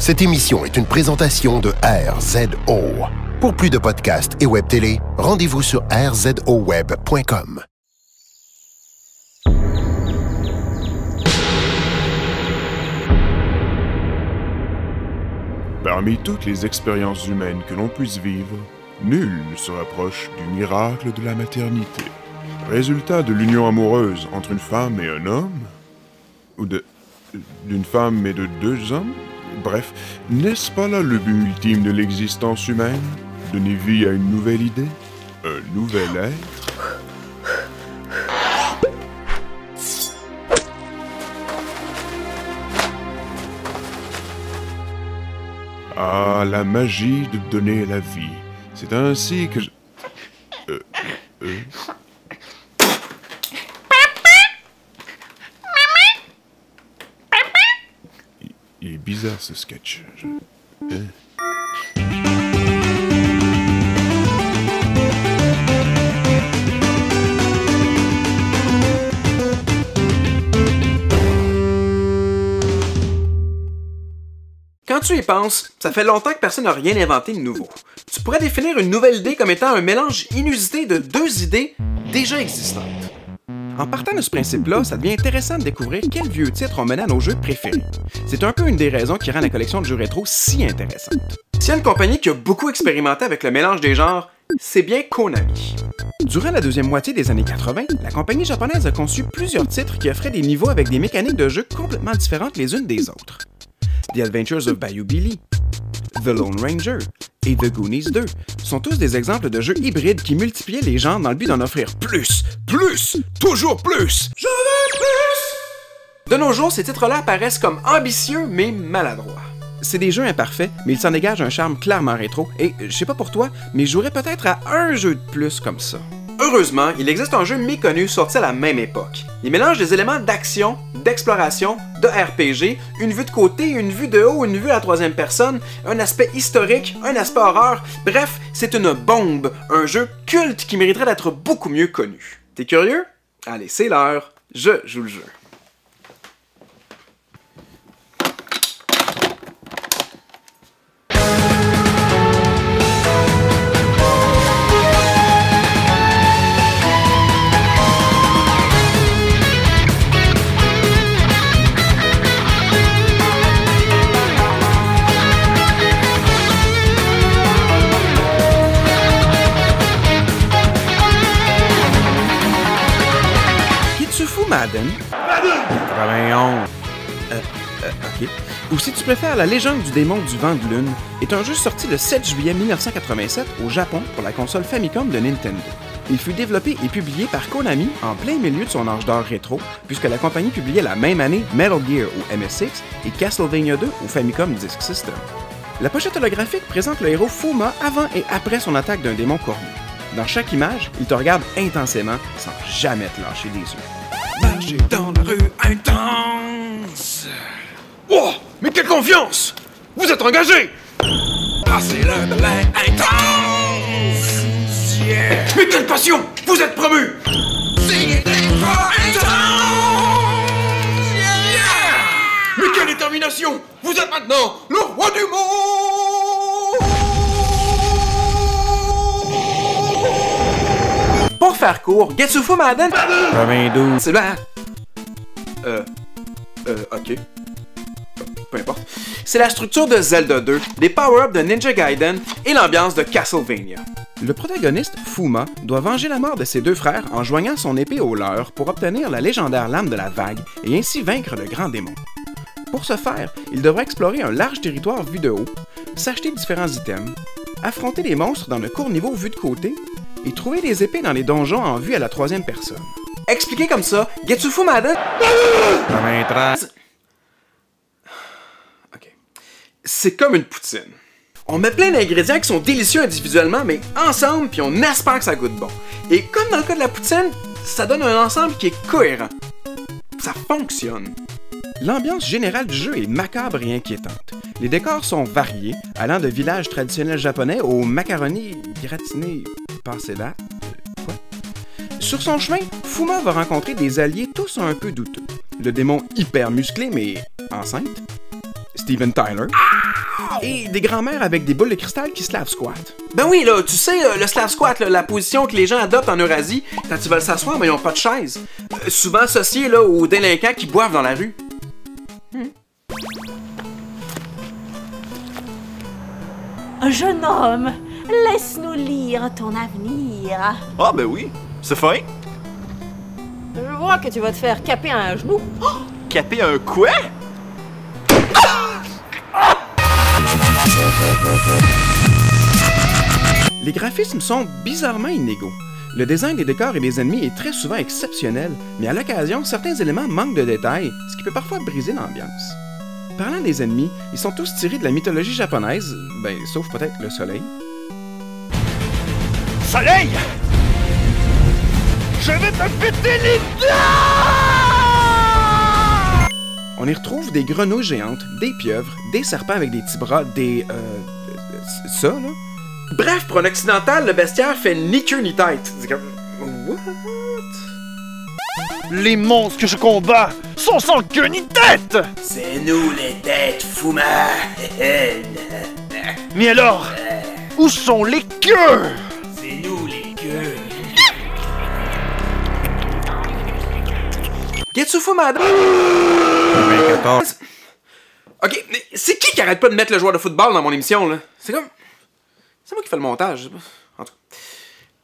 Cette émission est une présentation de RZO. Pour plus de podcasts et web télé, rendez-vous sur rzoweb.com. Parmi toutes les expériences humaines que l'on puisse vivre, nul ne se rapproche du miracle de la maternité. Résultat de l'union amoureuse entre une femme et un homme, ou d'une femme et de deux hommes. Bref, n'est-ce pas là le but ultime de l'existence humaine? Donner vie à une nouvelle idée, un nouvel être? Ah, la magie de donner la vie. C'est ainsi que je... Il est bizarre ce sketch. Quand tu y penses, ça fait longtemps que personne n'a rien inventé de nouveau. Tu pourrais définir une nouvelle idée comme étant un mélange inusité de deux idées déjà existantes. En partant de ce principe-là, ça devient intéressant de découvrir quels vieux titres ont mené à nos jeux préférés. C'est un peu une des raisons qui rend la collection de jeux rétro si intéressante. S'il y a une compagnie qui a beaucoup expérimenté avec le mélange des genres, c'est bien Konami. Durant la deuxième moitié des années 80, la compagnie japonaise a conçu plusieurs titres qui offraient des niveaux avec des mécaniques de jeu complètement différentes les unes des autres. The Adventures of Bayou Billy, The Lone Ranger et The Goonies 2 sont tous des exemples de jeux hybrides qui multipliaient les genres dans le but d'en offrir plus, toujours plus! Je veux plus! De nos jours, ces titres-là apparaissent comme ambitieux mais maladroits. C'est des jeux imparfaits, mais ils s'en dégagent un charme clairement rétro et, je sais pas pour toi, mais je jouerais peut-être à un jeu de plus comme ça. Heureusement, il existe un jeu méconnu sorti à la même époque. Il mélange des éléments d'action, d'exploration, de RPG, une vue de côté, une vue de haut, une vue à la troisième personne, un aspect historique, un aspect horreur, bref, c'est une bombe, un jeu culte qui mériterait d'être beaucoup mieux connu. T'es curieux? Allez, c'est l'heure, je joue le jeu. Madden. 91. Ok. Ou si tu préfères, La légende du démon du vent de lune est un jeu sorti le 7 juillet 1987 au Japon pour la console Famicom de Nintendo. Il fut développé et publié par Konami en plein milieu de son âge d'or rétro, puisque la compagnie publiait la même année Metal Gear au MSX et Castlevania 2 au Famicom Disk System. La pochette holographique présente le héros Fuma avant et après son attaque d'un démon cornu. Dans chaque image, il te regarde intensément sans jamais te lâcher des yeux. Marcher dans la rue intense. Oh, mais quelle confiance! Vous êtes engagé! Passez le balai intense! Yeah. Mais quelle passion! Vous êtes promu! C'est intense! Yeah. Mais quelle détermination! Vous êtes maintenant le roi du monde! Pour faire court, Getsufu Madden 92. C'est là. Ok. Peu importe. C'est la structure de Zelda 2, des power-ups de Ninja Gaiden et l'ambiance de Castlevania. Le protagoniste, Fuma, doit venger la mort de ses deux frères en joignant son épée au leur pour obtenir la légendaire lame de la vague et ainsi vaincre le grand démon. Pour ce faire, il devra explorer un large territoire vu de haut, s'acheter différents items, affronter des monstres dans de courts niveaux vus de côté et trouver des épées dans les donjons en vue à la troisième personne. Expliqué comme ça, Getsufu Madden... Ok. C'est comme une poutine. On met plein d'ingrédients qui sont délicieux individuellement, mais ensemble, puis on espère que ça goûte bon. Et comme dans le cas de la poutine, ça donne un ensemble qui est cohérent. Ça fonctionne. L'ambiance générale du jeu est macabre et inquiétante. Les décors sont variés, allant de villages traditionnels japonais aux macaronis gratinés passé date. Quoi? Sur son chemin, Fuma va rencontrer des alliés tous un peu douteux. Le démon hyper musclé mais enceinte, Steven Tyler. Et des grands-mères avec des boules de cristal qui slave squat. Ben oui, là, tu sais, le slave squat, là, la position que les gens adoptent en Eurasie quand ils veulent s'asseoir, mais ils n'ont pas de chaise. Souvent associé là, aux délinquants qui boivent dans la rue. Jeune homme, laisse-nous lire ton avenir. Ah ben oui, c'est fin. Je vois que tu vas te faire caper un genou. Caper un quoi? Les graphismes sont bizarrement inégaux. Le design des décors et des ennemis est très souvent exceptionnel, mais à l'occasion, certains éléments manquent de détails, ce qui peut parfois briser l'ambiance. Parlant des ennemis, ils sont tous tirés de la mythologie japonaise, ben, sauf peut-être le soleil. Soleil! Je vais te péter les dents! On y retrouve des grenouilles géantes, des pieuvres, des serpents avec des petits bras, ça, là. Bref, pour un occidental, le bestiaire fait ni queue ni tête. C'est comme... What? Les monstres que je combats sont sans queue ni tête! C'est nous les têtes, Fuma! Mais alors, où sont les queues? C'est nous les queues! Getsu Fumada! 2014. Ok, mais c'est qui arrête pas de mettre le joueur de football dans mon émission, là? C'est comme... C'est moi qui fais le montage, je sais pas. En tout cas.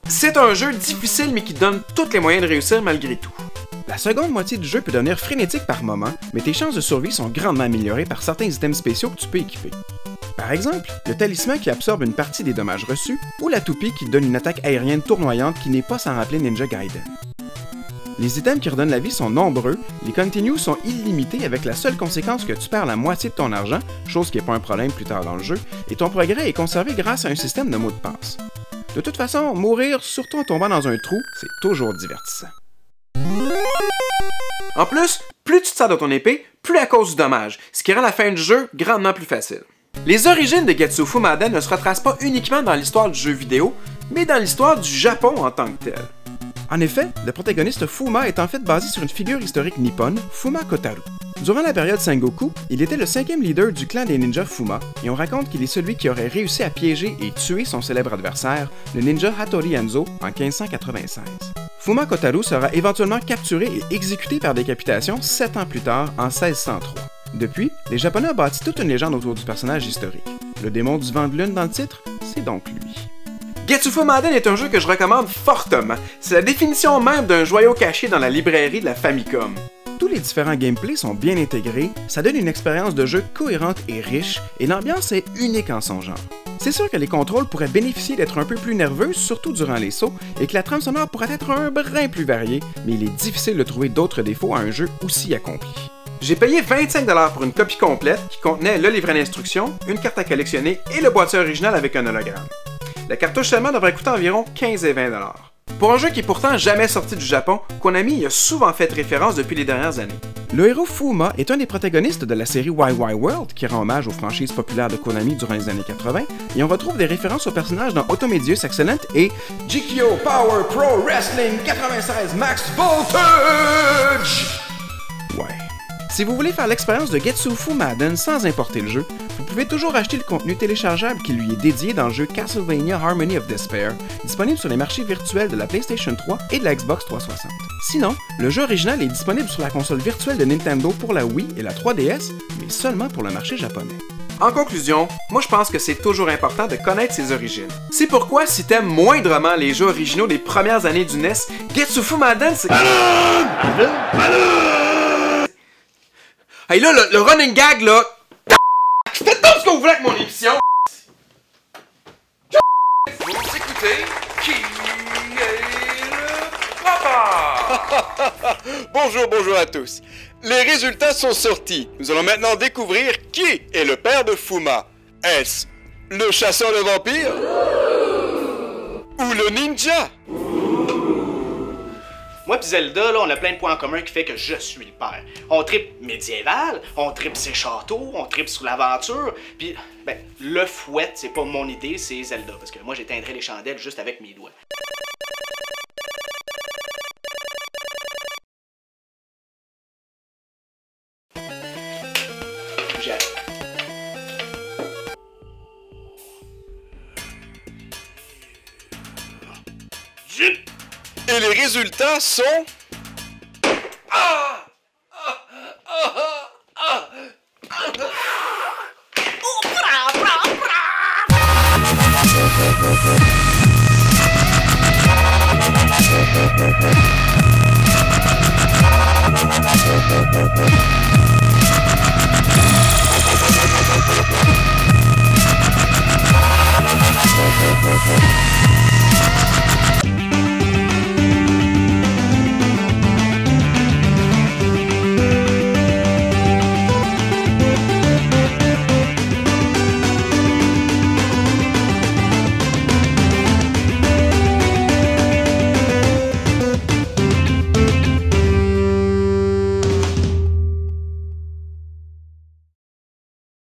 C'est un jeu difficile, mais qui donne tous les moyens de réussir malgré tout. La seconde moitié du jeu peut devenir frénétique par moments, mais tes chances de survie sont grandement améliorées par certains items spéciaux que tu peux équiper. Par exemple, le talisman qui absorbe une partie des dommages reçus, ou la toupie qui donne une attaque aérienne tournoyante qui n'est pas sans rappeler Ninja Gaiden. Les items qui redonnent la vie sont nombreux, les continues sont illimités avec la seule conséquence que tu perds la moitié de ton argent, chose qui n'est pas un problème plus tard dans le jeu, et ton progrès est conservé grâce à un système de mots de passe. De toute façon, mourir, surtout en tombant dans un trou, c'est toujours divertissant. En plus, plus tu te sers de ton épée, plus à cause du dommage, ce qui rend la fin du jeu grandement plus facile. Les origines de Getsu Fumada ne se retracent pas uniquement dans l'histoire du jeu vidéo, mais dans l'histoire du Japon en tant que tel. En effet, le protagoniste Fuma est en fait basé sur une figure historique nippone, Fuma Kotaru. Durant la période Sengoku, il était le 5e leader du clan des ninjas Fuma, et on raconte qu'il est celui qui aurait réussi à piéger et tuer son célèbre adversaire, le ninja Hattori Hanzo, en 1596. Fuma Kotaru sera éventuellement capturé et exécuté par décapitation 7 ans plus tard, en 1603. Depuis, les Japonais ont bâti toute une légende autour du personnage historique. Le démon du vent de lune dans le titre, c'est donc lui. Getsu Fumada est un jeu que je recommande fortement. C'est la définition même d'un joyau caché dans la librairie de la Famicom. Tous les différents gameplays sont bien intégrés, ça donne une expérience de jeu cohérente et riche, et l'ambiance est unique en son genre. C'est sûr que les contrôles pourraient bénéficier d'être un peu plus nerveux, surtout durant les sauts, et que la trame sonore pourrait être un brin plus variée, mais il est difficile de trouver d'autres défauts à un jeu aussi accompli. J'ai payé 25$ pour une copie complète qui contenait le livret d'instructions, une carte à collectionner et le boîtier original avec un hologramme. La cartouche seulement devrait coûter environ 15 et 20$. Pour un jeu qui est pourtant jamais sorti du Japon, Konami y a souvent fait référence depuis les dernières années. Le héros Fuma est un des protagonistes de la série YY World, qui rend hommage aux franchises populaires de Konami durant les années 80, et on retrouve des références aux personnages dans Automedius Excellent et GKO Power Pro Wrestling 96 Max Voltage! Ouais. Si vous voulez faire l'expérience de Getsu Fumada sans importer le jeu, vous pouvez toujours acheter le contenu téléchargeable qui lui est dédié dans le jeu Castlevania Harmony of Despair, disponible sur les marchés virtuels de la PlayStation 3 et de la Xbox 360. Sinon, le jeu original est disponible sur la console virtuelle de Nintendo pour la Wii et la 3DS, mais seulement pour le marché japonais. En conclusion, moi je pense que c'est toujours important de connaître ses origines. C'est pourquoi si t'aimes moindrement les jeux originaux des premières années du NES, Getsu Fumada c'est... Hey là, le running gag là... Faites tout ce que vous voulez avec mon émission! Vous écoutez Qui est le papa? Bonjour à tous. Les résultats sont sortis. Nous allons maintenant découvrir qui est le père de Fuma. Est-ce le chasseur de vampires? Ou le ninja? Moi pis Zelda, là, on a plein de points en commun qui fait que je suis le père. On tripe médiéval, on tripe ses châteaux, on tripe sur l'aventure, puis ben, le fouet, c'est pas mon idée, c'est Zelda, parce que moi j'éteindrais les chandelles juste avec mes doigts. J'arrive. Et les résultats sont...